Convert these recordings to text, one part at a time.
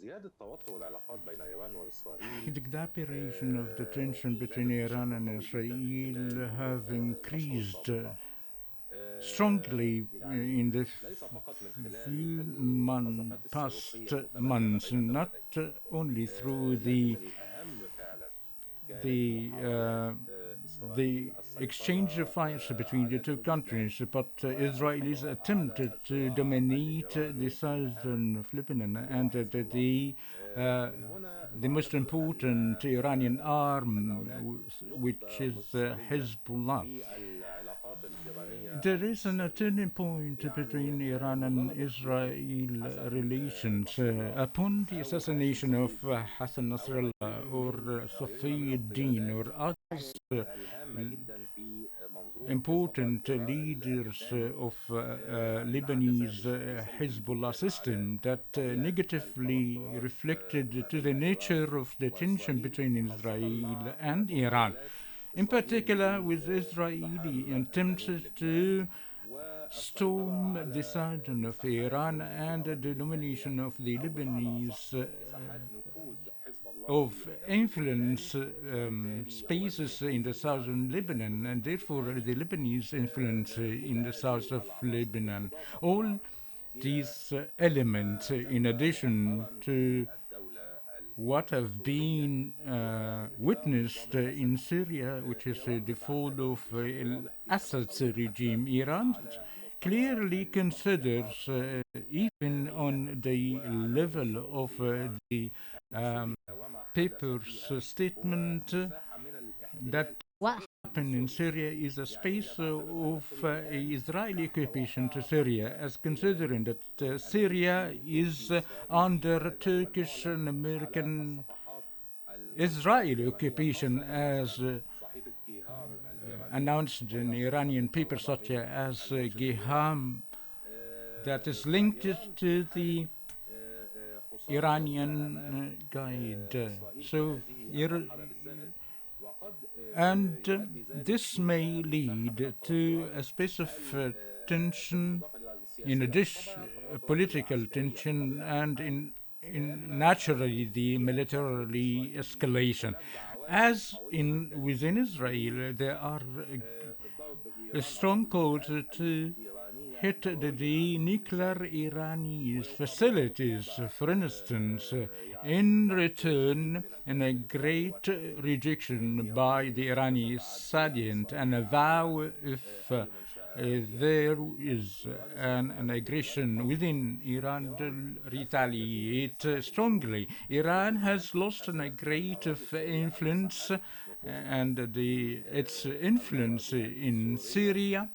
The exacerbation of the tension between Iran and Israel have increased strongly in the past months, not only through the uh, the exchange of fires between the two countries, but Israelis attempted to dominate the southern of Lebanon and uh, the most important Iranian arm, which is Hezbollah. There is a turning point between Iran and Israel relations. Upon the assassination of Hassan Nasrallah or Safieddin or others important leaders of Lebanese Hezbollah system that negatively reflected to the nature of the tension between Israel and Iran. In particular, with Israeli attempts to storm the southern of Iran and the domination of the Lebanese of influence spaces in the southern Lebanon, and therefore the Lebanese influence in the south of Lebanon. All these elements, in addition to what have been witnessed in Syria, which is the fall of Assad's regime, Iran clearly considers, even on the level of the paper's statement, that what happened in Syria is a space of Israeli occupation to Syria, as considering that Syria is under Turkish and American Israeli occupation, as announced in Iranian papers such as Giham, that is linked to the Iranian guide. So, and this may lead to a space of tension, in addition, political tension, and in naturally the militarily escalation. As in within Israel, there are strong calls to hit the nuclear Iranian facilities, for instance, in return, in a great rejection by the Iranian Sadient, and a vow if there is an aggression within Iran to retaliate strongly. Iran has lost a great influence, and its influence in Syria,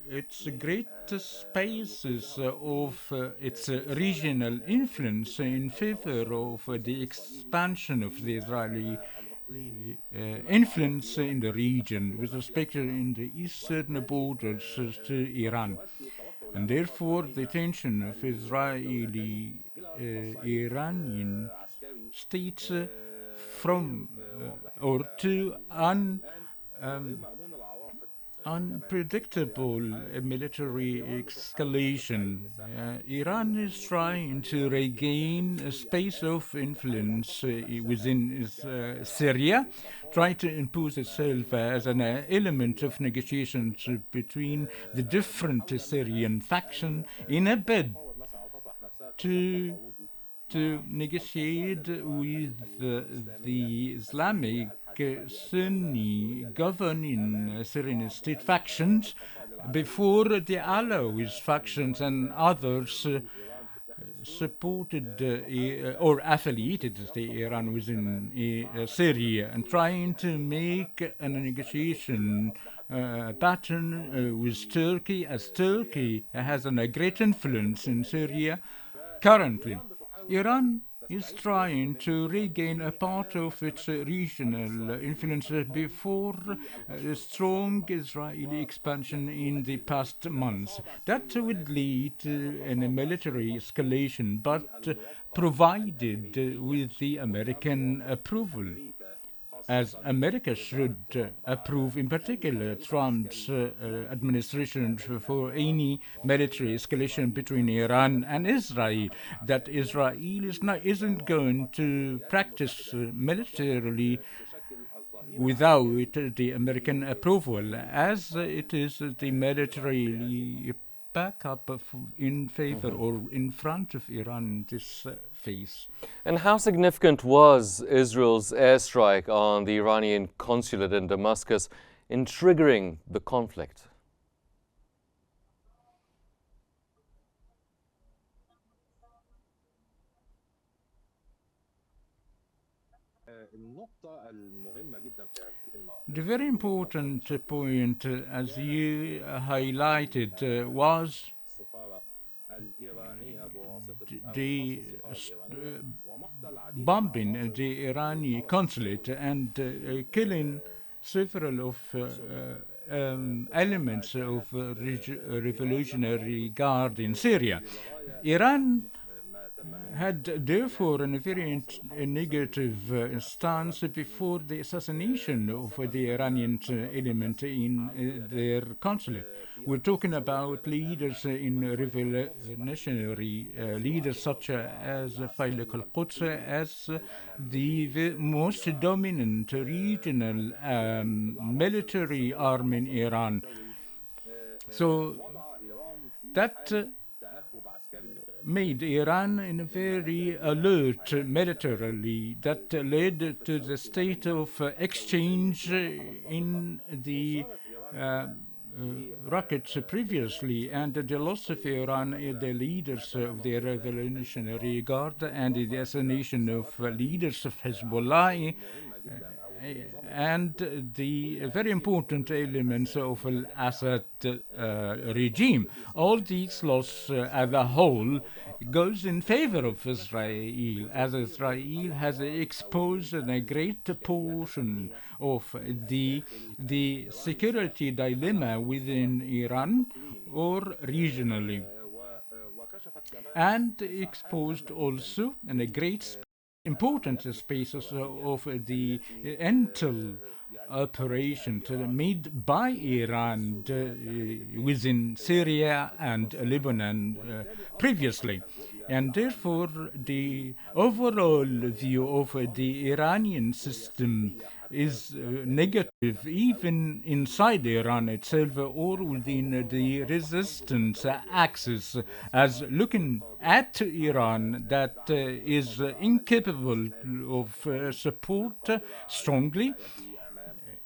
its great spaces of its regional influence in favor of the expansion of the Israeli influence in the region with respect to in the eastern borders to Iran. And therefore, the tension of Israeli Iranian states from or to unpredictable military escalation. Iran is trying to regain a space of influence within Syria, trying to impose itself as an element of negotiations between the different Syrian factions in a bid to negotiate with the Islamic Sunni governing Syrian state factions before the Alawis factions and others supported or affiliated to Iran within Syria, and trying to make a negotiation pattern with Turkey, as Turkey has a great influence in Syria currently. Iran is trying to regain a part of its regional influence before a strong Israeli expansion in the past months. That would lead to a military escalation, but provided with the American approval. as America should approve, in particular, Trump's administration for any military escalation between Iran and Israel. That Israel isn't going to practice militarily without the American approval, as it is the military backup in favor or in front of Iran in this phase. And how significant was Israel's airstrike on the Iranian consulate in Damascus in triggering the conflict? The very important point, as you highlighted, was the bombing the Iranian consulate and killing several of elements of revolutionary guard in Syria. Iran had therefore a very negative stance before the assassination of the Iranian element in their consulate. We're talking about leaders in revolutionary leaders such as Faylik al-Quds as the most dominant regional military arm in Iran. So that made Iran in a very alert militarily. That led to the state of exchange in the rockets previously, and the loss of Iran, the leaders of the Revolutionary Guard, and the assassination of leaders of Hezbollah, and the very important elements of Al-Assad regime. All these loss as a whole goes in favor of Israel, as Israel has exposed a great portion of the security dilemma within Iran or regionally, and exposed also in a great important spaces of the intel operation made by Iran within Syria and Lebanon previously. And therefore, the overall view of the Iranian system is negative, even inside Iran itself or within the resistance axis, as looking at Iran that is incapable of support strongly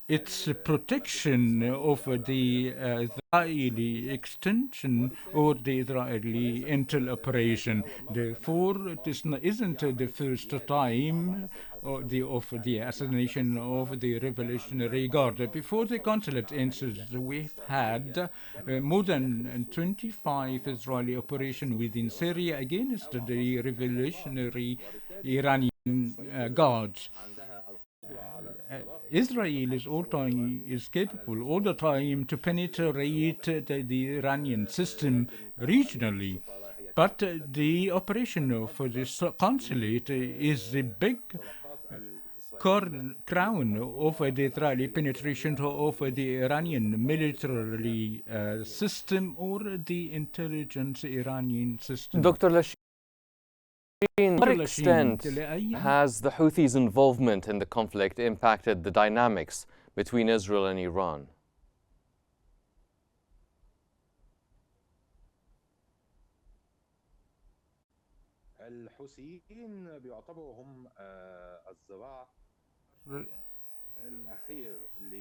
its protection of the Israeli extension or the Israeli intel operation. Therefore, isn't the first time of the assassination of the Revolutionary Guard. Before the consulate incident, we've had more than 25 Israeli operations within Syria against the Revolutionary Iranian Guards. Israel is capable all the time to penetrate the Iranian system regionally. But the operation for this consulate is the big crown of the Israeli penetration of the Iranian military system or the intelligence Iranian system. Dr. Lashin, to what extent has the Houthis' involvement in the conflict impacted the dynamics between Israel and Iran?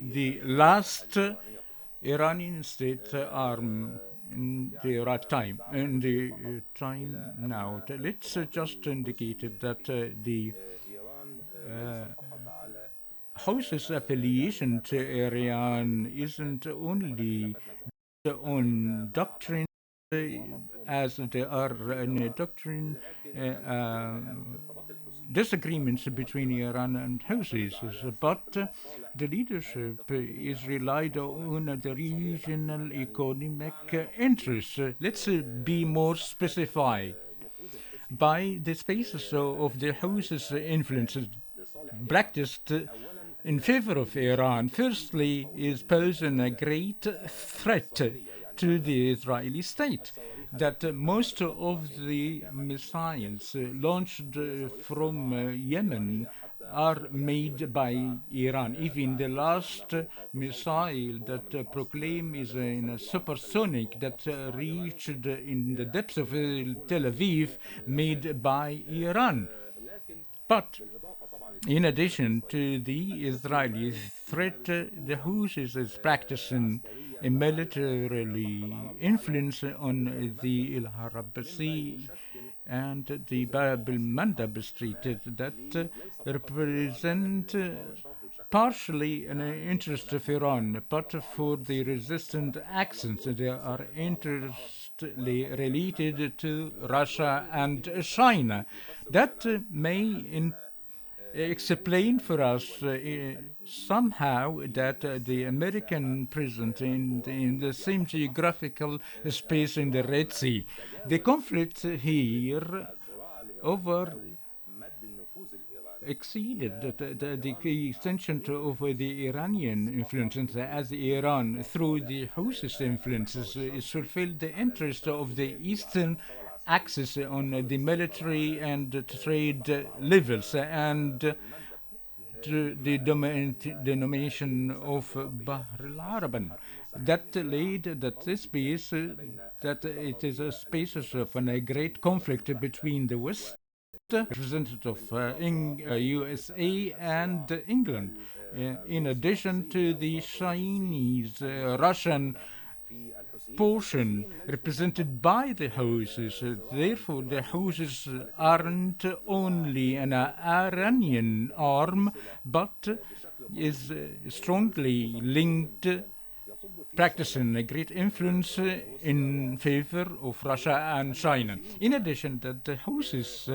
The last Iranian state arm in the right time, in the time now. Let's just indicate that the Houthis' affiliation to Iran isn't only on doctrine, as there are in doctrine disagreements between Iran and Houthis, but the leadership is relied on the regional economic interests. Let's be more specified. By the spaces of the Houthis' influence practiced in favor of Iran, firstly, is posing a great threat to the Israeli state. That most of the missiles launched from Yemen are made by Iran. Even the last missile that proclaimed is a supersonic that reached in the depths of Tel Aviv, made by Iran. But in addition to the Israeli threat, the Houthis is practicing a militarily influence on the El Arab Sea and the Bab el-Mandab Strait that represent partially an interest of Iran, but for the resistant accents, they are intrinsically related to Russia and China. That may explain for us somehow that the American presence in the same geographical space in the Red Sea. The conflict here over exceeded the extension of the Iranian influence, as Iran, through the Houthis influences, is fulfilled the interest of the Eastern axis on the military and trade levels, and the denomination of Bahr al-Arab. That laid that this space, that it is a space of a great conflict between the West, representative of USA and England, in addition to the Chinese, Russian portion represented by the Houthis. Therefore, the Houthis aren't only an Iranian arm, but is strongly linked, practicing a great influence in favor of Russia and China. In addition, that the Houthis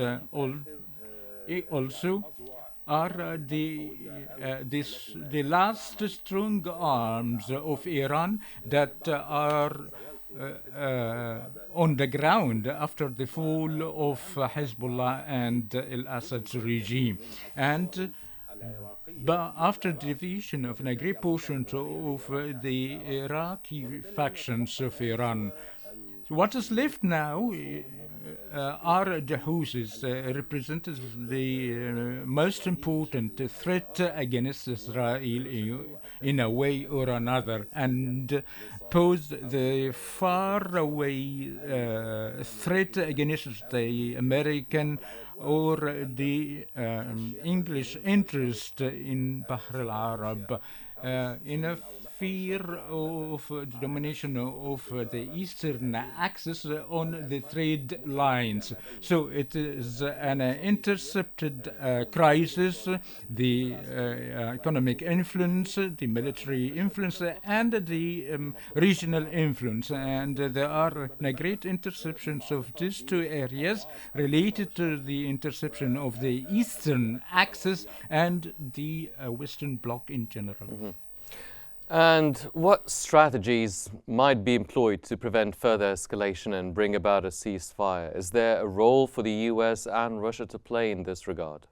also are the last strong arms of Iran that are on the ground after the fall of Hezbollah and al-Assad's regime. And but after the division of a great portion of the Iraqi factions of Iran, what is left now are the Houthis, represented the most important threat against Israel in a way or another, and pose the faraway threat against the American or the English interest in Bahr al-Arab, in a fear of the domination of the eastern axis on the trade lines. So it is an intercepted crisis, the economic influence, the military influence, and the regional influence. And there are great interceptions of these two areas related to the interception of the eastern axis and the Western Bloc in general. Mm-hmm. And what strategies might be employed to prevent further escalation and bring about a ceasefire? Is there a role for the US and Russia to play in this regard?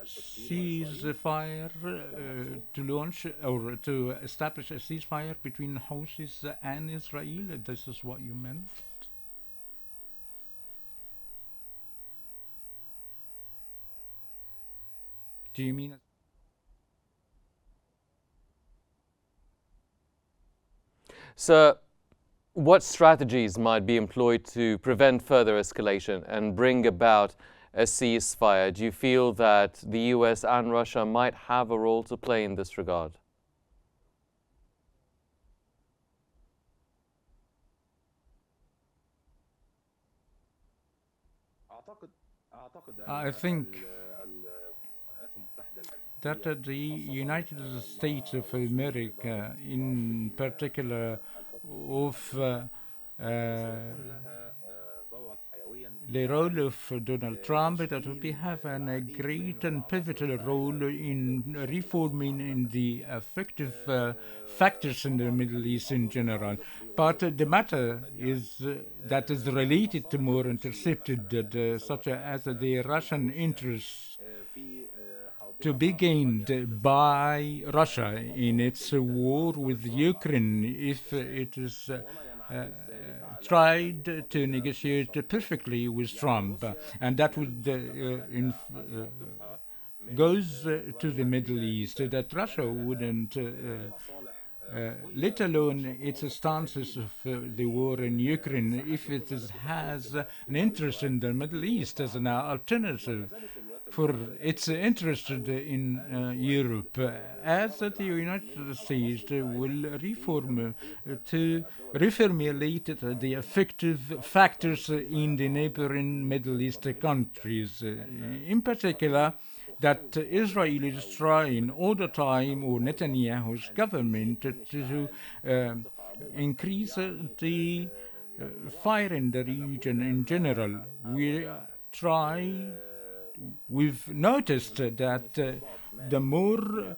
Ceasefire to launch or to establish a ceasefire between Houthis and Israel. This is what you meant? Do you mean? Sir, what strategies might be employed to prevent further escalation and bring about a ceasefire? Do you feel that the US and Russia might have a role to play in this regard? I think that the United States of America, in particular, of the role of Donald Trump that will be having a great and pivotal role in reforming in the effective factors in the Middle East in general. But the matter is that is related to more intercepted, such as the Russian interests to be gained by Russia in its war with Ukraine if it is tried to negotiate perfectly with Trump, and that would goes to the Middle East, that Russia wouldn't, let alone its stances of the war in Ukraine, if it has an interest in the Middle East as an alternative for its interest in Europe, as the United States will reform to reformulate the effective factors in the neighboring Middle East countries. In particular, that Israel is trying all the time, or Netanyahu's government, to increase the fire in the region in general. We've noticed that the more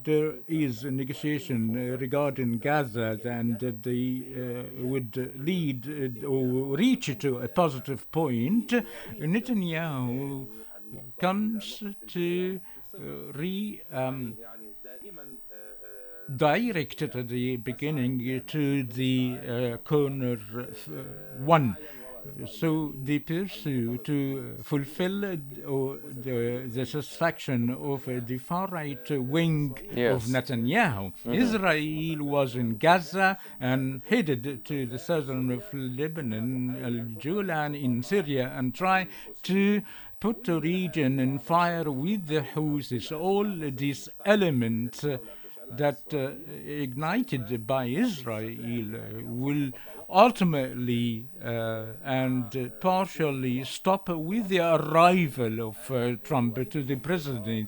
there is a negotiation regarding Gaza, and they would lead or reach to a positive point, Netanyahu comes to direct at the beginning to the corner one. So they pursue to fulfill the satisfaction of the far-right wing of Netanyahu. Israel was in Gaza and headed to the southern of Lebanon, Al-Julan in Syria, and try to put the region in fire with the Houthis. All these elements that ignited by Israel will ultimately and partially stop with the arrival of Trump to the presidency.